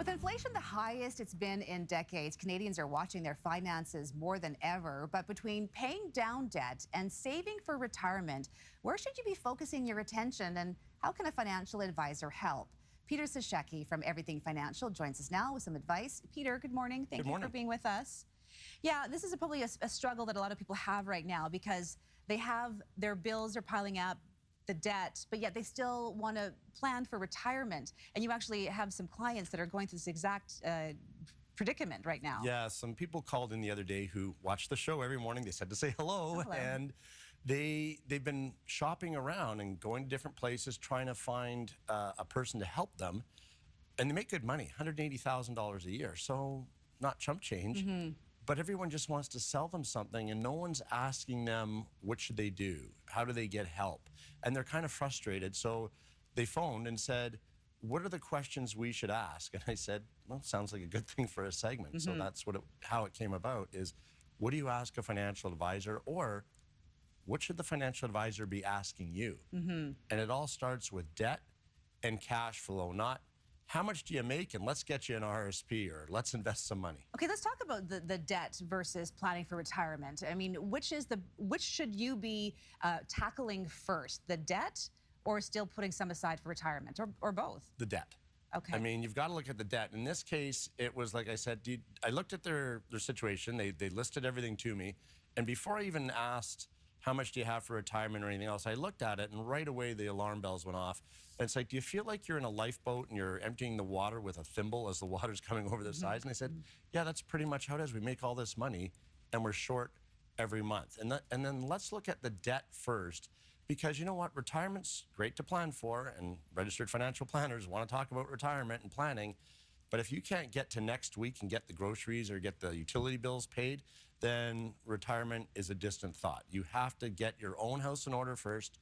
With inflation the highest it's been in decades, Canadians are watching their finances more than ever. But between paying down debt and saving for retirement, where should you be focusing your attention, and how can a financial advisor help? Peter Sashecki from Everything Financial joins us now with some advice. Peter, good morning. Thank you for being with us. Yeah, this is probably a struggle that a lot of people have right now because they have their bills are piling up, the debt, but yet they still want to plan for retirement. And you actually have some clients that are going through this exact predicament right now. Yeah, some people called in the other day who watch the show every morning. They said to say hello. And they've been shopping around and going to different places trying to find a person to help them. And they make good money, $180,000 a year. So not chump change. But everyone just wants to sell them something, and no one's asking them what should they do, how do they get help, and they're kind of frustrated. So they phoned and said, what are the questions we should ask? And I said, well, sounds like a good thing for a segment. So that's how it came about, is what do you ask a financial advisor, or what should the financial advisor be asking you? And it all starts with debt and cash flow, not how much do you make and let's get you an RSP or let's invest some money. Okay, let's talk about the debt versus planning for retirement. I mean, which should you be tackling first, the debt or still putting some aside for retirement, or both? The debt. Okay. I mean, you've got to look at the debt. In this case, it was like I said, I looked at their situation. They listed everything to me. And before I even asked, how much do you have for retirement or anything else, I looked at it and right away the alarm bells went off. And it's like, do you feel like you're in a lifeboat and you're emptying the water with a thimble as the water's coming over the sides? And I said, yeah, that's pretty much how it is. We make all this money and we're short every month. And then let's look at the debt first, because you know what? Retirement's great to plan for, and registered financial planners want to talk about retirement and planning. But if you can't get to next week and get the groceries or get the utility bills paid, then retirement is a distant thought. You have to get your own house in order first.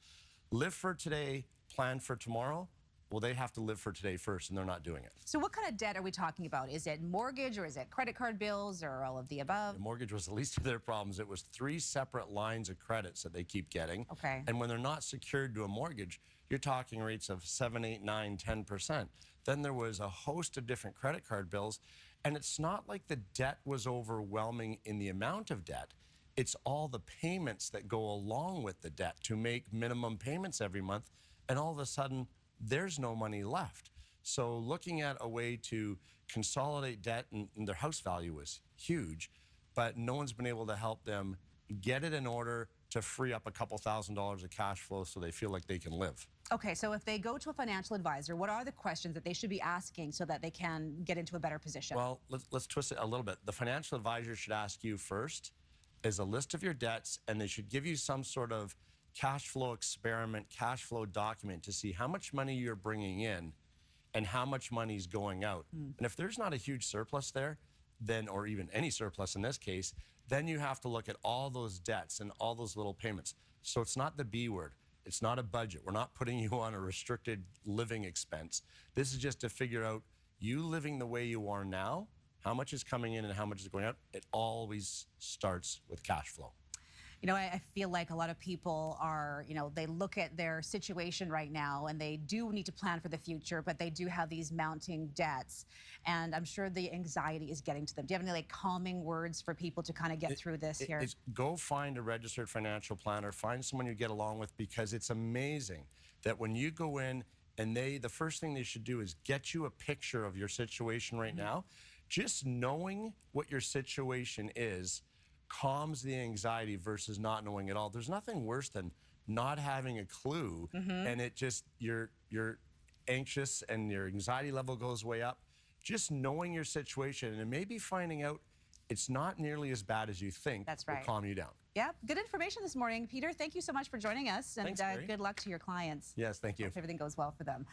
Live for today, plan for tomorrow. Well, they have to live for today first, and they're not doing it. So what kind of debt are we talking about? Is it mortgage, or is it credit card bills, or all of the above? The mortgage was the least of their problems. It was 3 separate lines of credits that they keep getting. Okay. And when they're not secured to a mortgage, you're talking rates of 7, 8, 9, 10%. Then there was a host of different credit card bills. And it's not like the debt was overwhelming in the amount of debt. It's all the payments that go along with the debt to make minimum payments every month. And all of a sudden, there's no money left. So looking at a way to consolidate debt, and their house value was huge, but no one's been able to help them get it in order to free up a couple $1,000s of cash flow so they feel like they can live. Okay, so if they go to a financial advisor, what are the questions that they should be asking so that they can get into a better position? Well, let's twist it a little bit. The financial advisor should ask you first is a list of your debts, and they should give you some sort of cash flow experiment, cash flow document to see how much money you're bringing in and how much money is going out. And if there's not a huge surplus there, then, or even any surplus in this case, then you have to look at all those debts and all those little payments. So it's not the B word. It's not a budget. We're not putting you on a restricted living expense. This is just to figure out you living the way you are now, how much is coming in and how much is going out. It always starts with cash flow. You know, I feel like a lot of people are, they look at their situation right now and they do need to plan for the future, but they do have these mounting debts. And I'm sure the anxiety is getting to them. Do you have any calming words for people to kind of get through this here? Go find a registered financial planner, find someone you get along with, because it's amazing that when you go in and the first thing they should do is get you a picture of your situation right now. Just knowing what your situation is calms the anxiety versus not knowing at all. There's nothing worse than not having a clue, and it just, you're anxious and your anxiety level goes way up. Just knowing your situation and maybe finding out it's not nearly as bad as you think will calm you down. Yeah, good information this morning. Peter, thank you so much for joining us, and Thanks, good luck to your clients. Yes, thank you. Hope everything goes well for them.